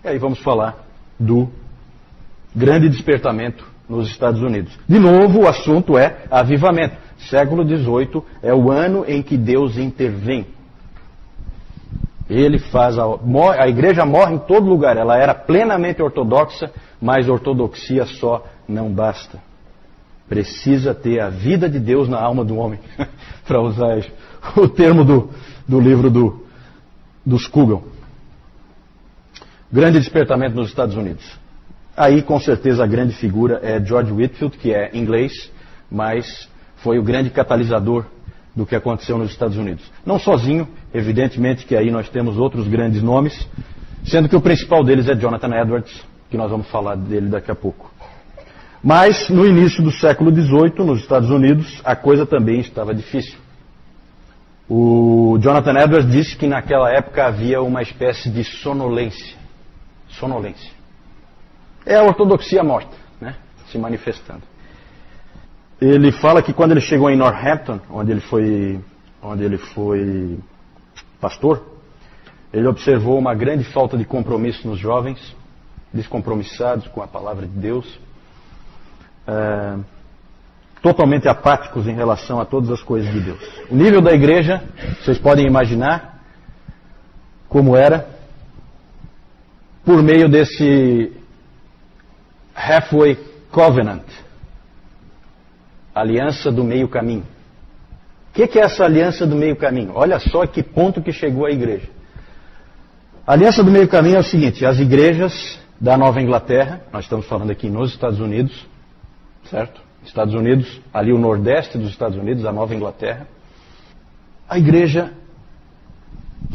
E aí vamos falar do grande despertamento nos Estados Unidos. De novo, o assunto é avivamento. Século XVIII é o ano em que Deus intervém. Ele faz a igreja morre em todo lugar. Ela era plenamente ortodoxa, mas ortodoxia só não basta. Precisa ter a vida de Deus na alma do homem, para usar o termo do livro do Scougal. Grande despertamento nos Estados Unidos. Aí, com certeza, a grande figura é George Whitefield, que é inglês, mas foi o grande catalisador do que aconteceu nos Estados Unidos. Não sozinho, evidentemente que aí nós temos outros grandes nomes, sendo que o principal deles é Jonathan Edwards, que nós vamos falar dele daqui a pouco. Mas, no início do século XVIII, nos Estados Unidos, a coisa também estava difícil. O Jonathan Edwards disse que naquela época havia uma espécie de sonolência. Sonolência. É a ortodoxia morta, né? Se manifestando. Ele fala que quando ele chegou em Northampton, onde ele foi pastor, ele observou uma grande falta de compromisso nos jovens, descompromissados com a palavra de Deus, totalmente apáticos em relação a todas as coisas de Deus. O nível da igreja, vocês podem imaginar como era, por meio desse Halfway Covenant, aliança do meio caminho. O que é essa aliança do meio caminho? Olha só que ponto que chegou a igreja. A aliança do meio caminho é o seguinte: as igrejas da Nova Inglaterra, nós estamos falando aqui nos Estados Unidos, certo? Estados Unidos, ali o nordeste dos Estados Unidos, a Nova Inglaterra. A igreja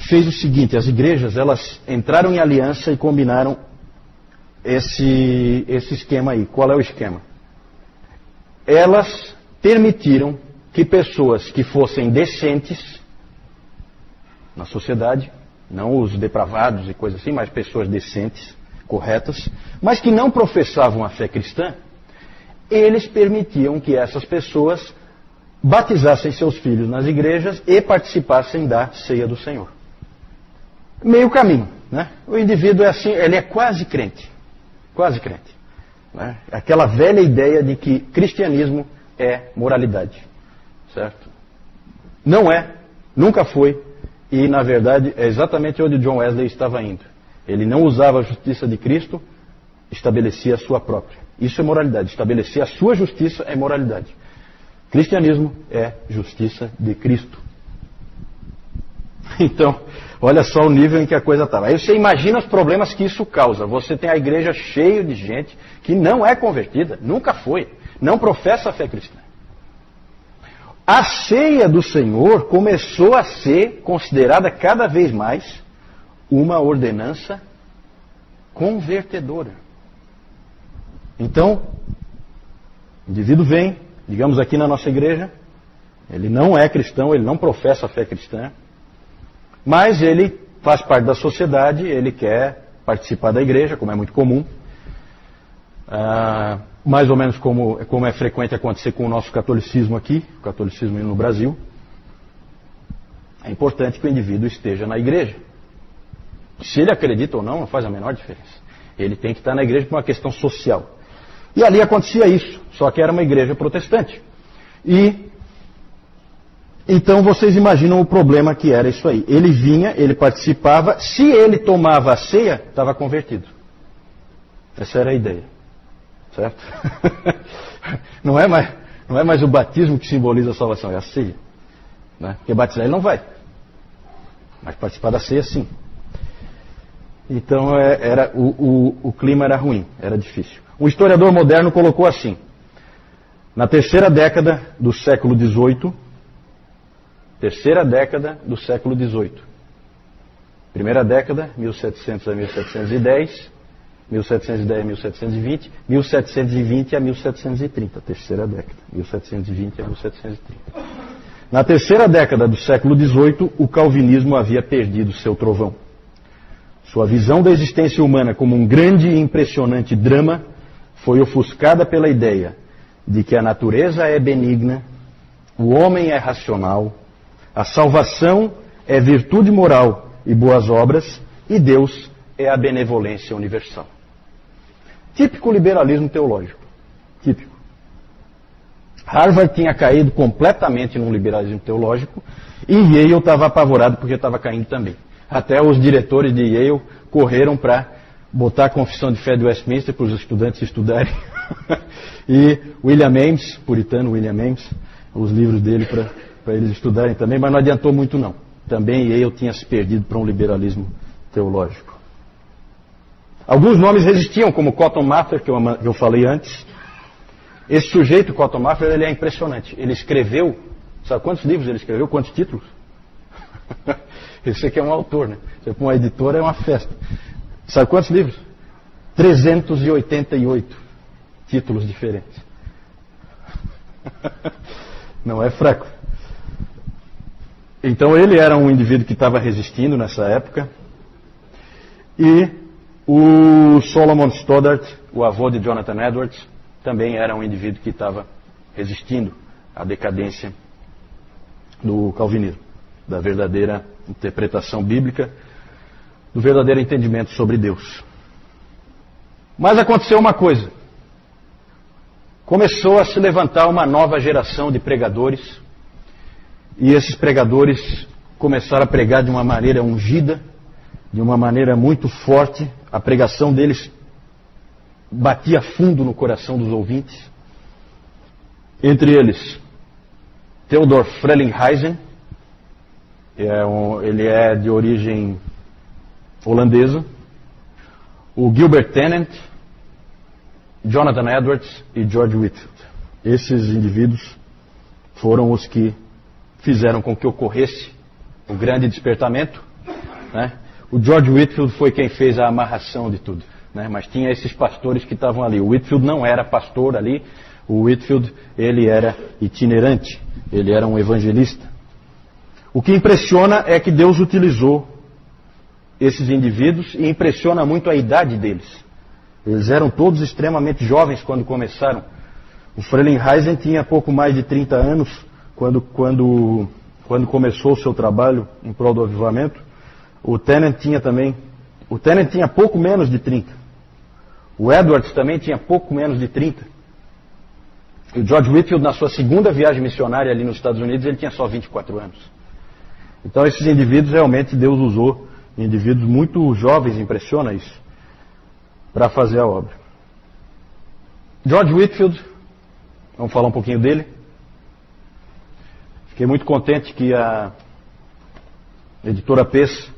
fez o seguinte: as igrejas, elas entraram em aliança e combinaram esse esquema aí. Qual é o esquema? Elas permitiram que pessoas que fossem decentes na sociedade, não os depravados e coisas assim, mas pessoas decentes, corretas, mas que não professavam a fé cristã, eles permitiam que essas pessoas batizassem seus filhos nas igrejas e participassem da ceia do Senhor. Meio caminho, né? O indivíduo é assim, ele é quase crente, né? Aquela velha ideia de que cristianismo é moralidade, certo? Não é, nunca foi, e na verdade é exatamente onde John Wesley estava indo. Ele não usava a justiça de Cristo, estabelecia a sua própria. Isso é moralidade. Estabelecer a sua justiça é moralidade. Cristianismo é justiça de Cristo. Então, olha só o nível em que a coisa estava. Aí você imagina os problemas que isso causa. Você tem a igreja cheia de gente que não é convertida, nunca foi, não professa a fé cristã. A ceia do Senhor começou a ser considerada cada vez mais uma ordenança convertedora. Então, o indivíduo vem, digamos aqui na nossa igreja, ele não é cristão, ele não professa a fé cristã, mas ele faz parte da sociedade, ele quer participar da igreja, como é muito comum, mais ou menos como é frequente acontecer com o nosso catolicismo aqui, o catolicismo no Brasil. É importante que o indivíduo esteja na igreja. Se ele acredita ou não, não faz a menor diferença. Ele tem que estar na igreja por uma questão social. E ali acontecia isso, só que era uma igreja protestante. E então vocês imaginam o problema que era isso aí. Ele vinha, ele participava, se ele tomava a ceia, estava convertido. Essa era a ideia. Certo? Não é mais o batismo que simboliza a salvação, é a ceia. Né? Porque batizar ele não vai. Mas participar da ceia, sim. Então o clima era ruim, era difícil. Um historiador moderno colocou assim: na terceira década do século XVIII, primeira década, 1700 a 1710, 1710 a 1720, 1720 a 1730, terceira década, 1720 a 1730. Na terceira década do século XVIII, o calvinismo havia perdido seu trovão. Sua visão da existência humana como um grande e impressionante drama foi ofuscada pela ideia de que a natureza é benigna, o homem é racional, a salvação é virtude moral e boas obras, e Deus é a benevolência universal. Típico liberalismo teológico. Típico. Harvard tinha caído completamente num liberalismo teológico e Yale estava apavorado porque estava caindo também. Até os diretores de Yale correram para botar a confissão de fé de Westminster para os estudantes estudarem. E William Ames, puritano William Ames, os livros dele para eles estudarem também, mas não adiantou muito não. Também Yale tinha se perdido para um liberalismo teológico. Alguns nomes resistiam, como Cotton Mather, que eu falei antes. Esse sujeito, Cotton Mather, ele é impressionante. Ele escreveu, sabe quantos livros ele escreveu? Quantos títulos? Esse aqui é um autor, né? Você para uma editora é uma festa. Sabe quantos livros? 388 títulos diferentes. Não é fraco. Então ele era um indivíduo que estava resistindo nessa época. E o Solomon Stoddard, o avô de Jonathan Edwards, também era um indivíduo que estava resistindo à decadência do calvinismo, da verdadeira interpretação bíblica, do verdadeiro entendimento sobre Deus. Mas aconteceu uma coisa. Começou a se levantar uma nova geração de pregadores, e esses pregadores começaram a pregar de uma maneira ungida, de uma maneira muito forte. A pregação deles batia fundo no coração dos ouvintes. Entre eles, Theodor Frelinghuysen, ele é de origem holandesa, o Gilbert Tennant, Jonathan Edwards e George Whitefield. Esses indivíduos foram os que fizeram com que ocorresse o grande despertamento, né? O George Whitefield foi quem fez a amarração de tudo, né? Mas tinha esses pastores que estavam ali. O Whitefield não era pastor ali. O Whitefield, ele era itinerante, ele era um evangelista. O que impressiona é que Deus utilizou esses indivíduos e impressiona muito a idade deles. Eles eram todos extremamente jovens quando começaram. O Frelinghuysen tinha pouco mais de 30 anos quando começou o seu trabalho em prol do avivamento. O Tennant tinha pouco menos de 30. O Edwards também tinha pouco menos de 30. E o George Whitefield, na sua segunda viagem missionária ali nos Estados Unidos, ele tinha só 24 anos. Então esses indivíduos, realmente, Deus usou indivíduos muito jovens, impressiona isso, para fazer a obra. George Whitefield, vamos falar um pouquinho dele. Fiquei muito contente que a editora Pes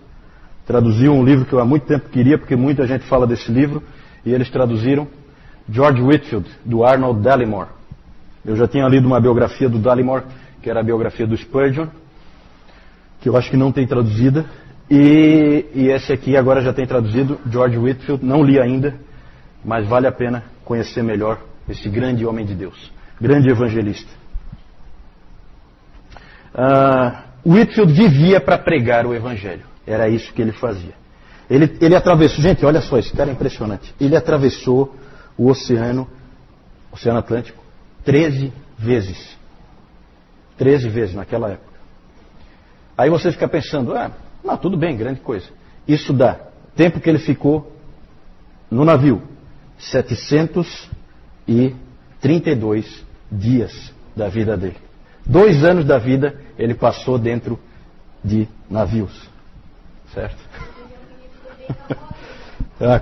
traduziu um livro que eu há muito tempo queria, porque muita gente fala desse livro, e eles traduziram George Whitefield, do Arnold Dallimore. Eu já tinha lido uma biografia do Dallimore, que era a biografia do Spurgeon, que eu acho que não tem traduzida, e esse aqui agora já tem traduzido, George Whitefield, não li ainda, mas vale a pena conhecer melhor esse grande homem de Deus, grande evangelista. Whitefield vivia para pregar o evangelho, era isso que ele fazia. Ele atravessou, gente, olha só, esse cara é impressionante, ele atravessou o Oceano Atlântico 13 vezes. 13 vezes naquela época. Aí você fica pensando, não, tudo bem, grande coisa. Isso dá, tempo que ele ficou no navio, 732 dias da vida dele. 2 anos da vida ele passou dentro de navios. Certo?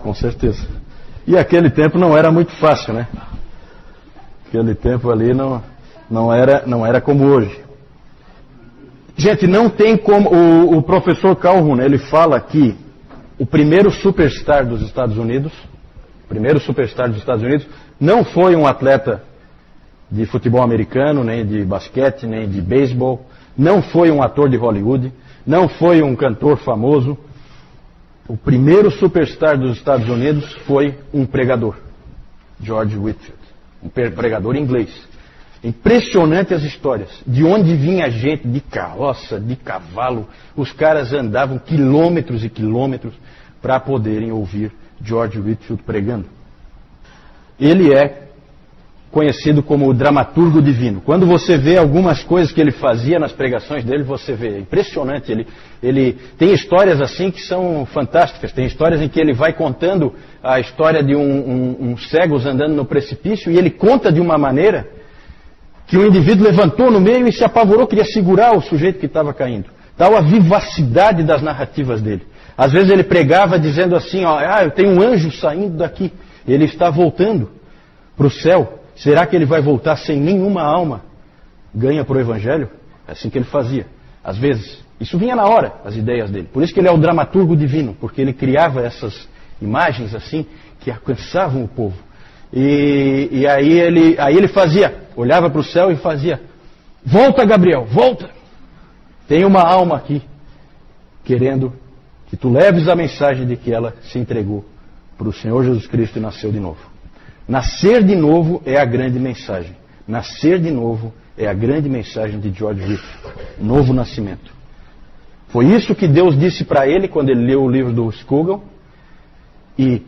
Com certeza. E aquele tempo não era muito fácil, né? Aquele tempo ali não era como hoje. Gente, não tem como... O professor Calhoun, ele fala que o primeiro superstar dos Estados Unidos não foi um atleta de futebol americano, nem de basquete, nem de beisebol, não foi um ator de Hollywood, não foi um cantor famoso. O primeiro superstar dos Estados Unidos foi um pregador, George Whitefield, um pregador inglês. Impressionante as histórias, de onde vinha gente, de carroça, de cavalo, os caras andavam quilômetros e quilômetros para poderem ouvir George Whitefield pregando. Ele é conhecido como o dramaturgo divino. Quando você vê algumas coisas que ele fazia nas pregações dele, você vê, é impressionante. Ele tem histórias assim que são fantásticas. Tem histórias em que ele vai contando a história de um cego andando no precipício, e ele conta de uma maneira que o indivíduo levantou no meio e se apavorou, queria segurar o sujeito que estava caindo. Tal a vivacidade das narrativas dele. Às vezes ele pregava dizendo assim, ó, eu tenho um anjo saindo daqui, ele está voltando para o céu. Será que ele vai voltar sem nenhuma alma ganha para o Evangelho? É assim que ele fazia. Às vezes, isso vinha na hora, as ideias dele. Por isso que ele é o dramaturgo divino, porque ele criava essas imagens assim, que alcançavam o povo. E aí ele fazia, olhava para o céu e fazia, volta Gabriel, volta! Tem uma alma aqui, querendo que tu leves a mensagem de que ela se entregou para o Senhor Jesus Cristo e nasceu de novo. Nascer de novo é a grande mensagem. Nascer de novo é a grande mensagem de George Whitefield. Novo nascimento. Foi isso que Deus disse para ele quando ele leu o livro do Scougal. E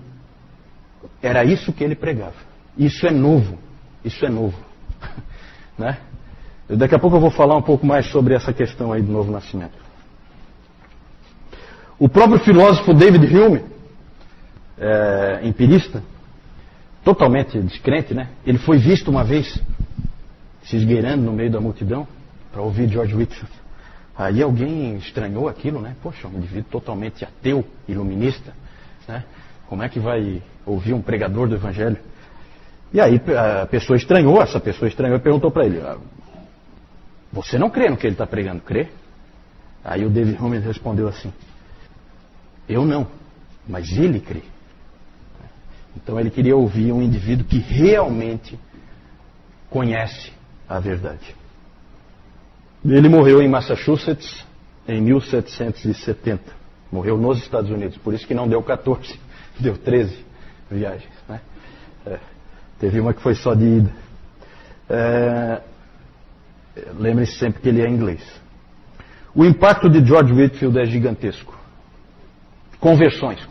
era isso que ele pregava. Isso é novo. Isso é novo. Né? Daqui a pouco eu vou falar um pouco mais sobre essa questão aí do novo nascimento. O próprio filósofo David Hume, empirista, totalmente descrente, né? Ele foi visto uma vez se esgueirando no meio da multidão para ouvir George Whitefield. Aí alguém estranhou aquilo, né? Poxa, um indivíduo totalmente ateu, iluminista, né? Como é que vai ouvir um pregador do Evangelho? E aí a pessoa estranhou, essa pessoa estranhou e perguntou para ele, você não crê no que ele está pregando, crê? Aí o David Hume respondeu assim, eu não, mas ele crê. Então ele queria ouvir um indivíduo que realmente conhece a verdade. Ele morreu em Massachusetts em 1770. Morreu nos Estados Unidos. Por isso que não deu 14, deu 13 viagens. Né? Teve uma que foi só de ida. Lembre-se sempre que ele é inglês. O impacto de George Whitefield é gigantesco. Conversões.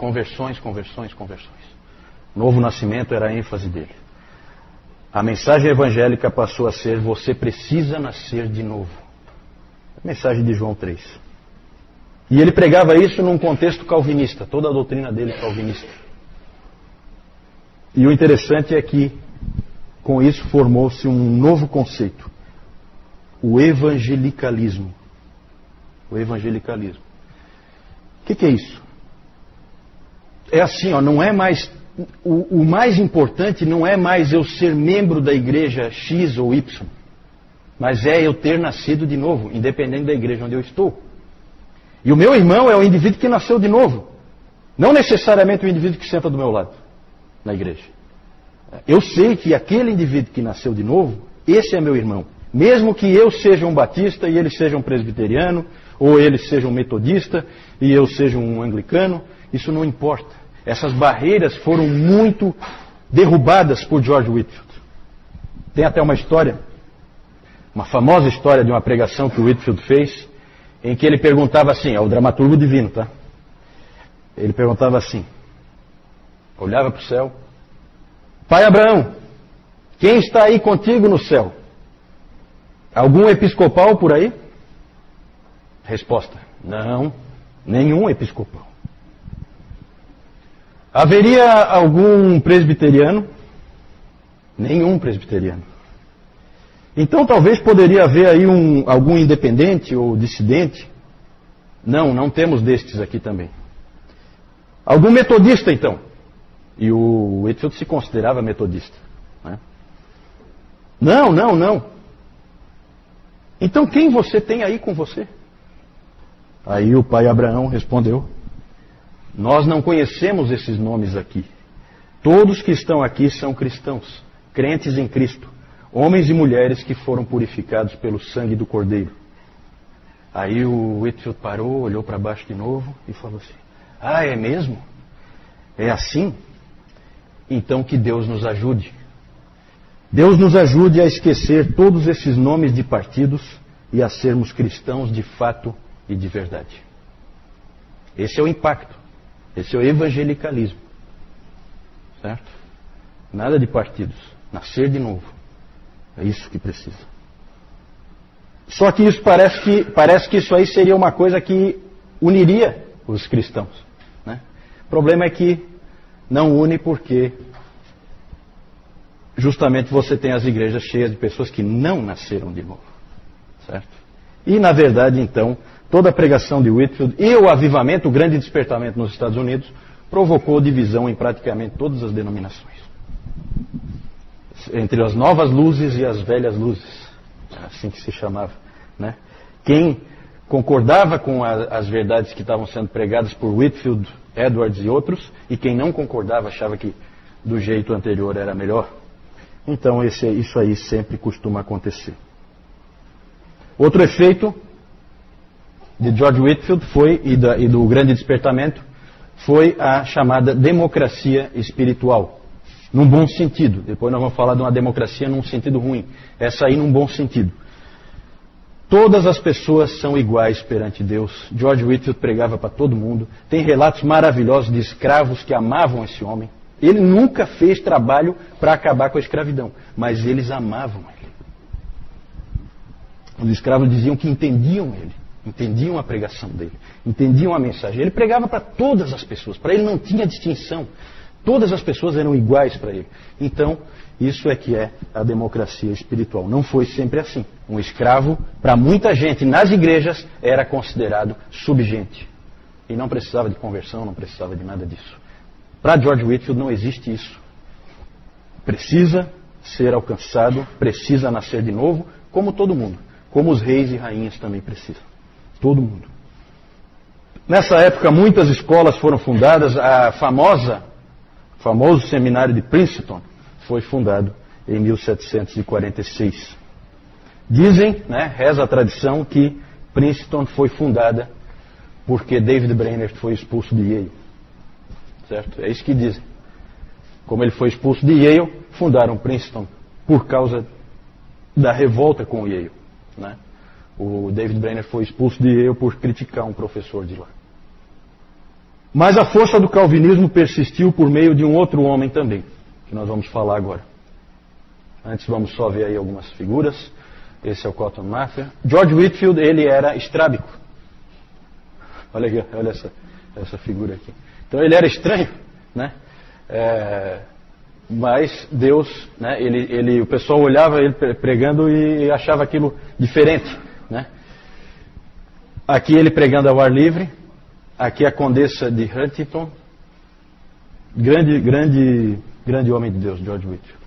Novo nascimento era a ênfase dele. A mensagem evangélica passou a ser, você precisa nascer de novo. A mensagem de João 3. E ele pregava isso num contexto calvinista, toda a doutrina dele é calvinista. E o interessante é que, com isso, formou-se um novo conceito. O evangelicalismo. O evangelicalismo. O que é isso? É assim, não é mais... O mais importante não é mais eu ser membro da igreja X ou Y, mas é eu ter nascido de novo, independente da igreja onde eu estou. E o meu irmão é o indivíduo que nasceu de novo, não necessariamente o indivíduo que senta do meu lado, na igreja. Eu sei que aquele indivíduo que nasceu de novo, esse é meu irmão. Mesmo que eu seja um batista e ele seja um presbiteriano, ou ele seja um metodista e eu seja um anglicano, isso não importa. Essas barreiras foram muito derrubadas por George Whitefield. Tem até uma história, uma famosa história de uma pregação que o Whitefield fez, em que ele perguntava assim, é o dramaturgo divino, tá? Ele perguntava assim, olhava para o céu, Pai Abraão, quem está aí contigo no céu? Algum episcopal por aí? Resposta, não, nenhum episcopal. Haveria algum presbiteriano? Nenhum presbiteriano. Então talvez poderia haver aí algum independente ou dissidente? Não temos destes aqui também. Algum metodista então? E o Whitefield se considerava metodista. Né? Não. Então quem você tem aí com você? Aí o pai Abraão respondeu, nós não conhecemos esses nomes aqui. Todos que estão aqui são cristãos, crentes em Cristo, homens e mulheres que foram purificados pelo sangue do Cordeiro. Aí o Whitefield parou, olhou para baixo de novo e falou assim, é mesmo? É assim? Então que Deus nos ajude. Deus nos ajude a esquecer todos esses nomes de partidos e a sermos cristãos de fato e de verdade. Esse é o impacto. Esse é o evangelicalismo. Certo? Nada de partidos. Nascer de novo. É isso que precisa. Só que isso parece que isso aí seria uma coisa que uniria os cristãos, né? O problema é que não une porque justamente você tem as igrejas cheias de pessoas que não nasceram de novo, certo? E na verdade então toda a pregação de Whitefield e o avivamento, o grande despertamento nos Estados Unidos, provocou divisão em praticamente todas as denominações. Entre as novas luzes e as velhas luzes, assim que se chamava, né? Quem concordava com as verdades que estavam sendo pregadas por Whitefield, Edwards e outros, e quem não concordava achava que do jeito anterior era melhor. Então isso aí sempre costuma acontecer. Outro efeito de George Whitefield e do grande despertamento foi a chamada democracia espiritual. Num bom sentido. Depois nós vamos falar de uma democracia num sentido ruim. Essa aí num bom sentido. Todas as pessoas são iguais perante Deus. George Whitefield pregava para todo mundo. Tem relatos maravilhosos de escravos que amavam esse homem. Ele nunca fez trabalho para acabar com a escravidão, mas eles amavam ele. Os escravos diziam que entendiam ele, entendiam a pregação dele, entendiam a mensagem. Ele pregava para todas as pessoas, para ele não tinha distinção. Todas as pessoas eram iguais para ele. Então, isso é que é a democracia espiritual. Não foi sempre assim. Um escravo, para muita gente nas igrejas, era considerado subgente. E não precisava de conversão, não precisava de nada disso. Para George Whitefield não existe isso. Precisa ser alcançado, precisa nascer de novo, como todo mundo. Como os reis e rainhas também precisam. Todo mundo. Nessa época, muitas escolas foram fundadas. O famoso seminário de Princeton foi fundado em 1746. Dizem, reza a tradição, que Princeton foi fundada porque David Brainerd foi expulso de Yale. Certo? É isso que dizem. Como ele foi expulso de Yale, fundaram Princeton por causa da revolta com o Yale. Né? O David Brainerd foi expulso de Yale por criticar um professor de lá. Mas a força do calvinismo persistiu por meio de um outro homem também, que nós vamos falar agora. Antes vamos só ver aí algumas figuras. Esse é o Cotton Mather. George Whitefield, ele era estrábico. Olha aqui, olha essa figura aqui. Então ele era estranho, né? Mas Deus, né? O pessoal olhava ele pregando e achava aquilo diferente, né? Aqui ele pregando ao ar livre. Aqui a Condessa de Huntington. Grande homem de Deus, George Whitefield.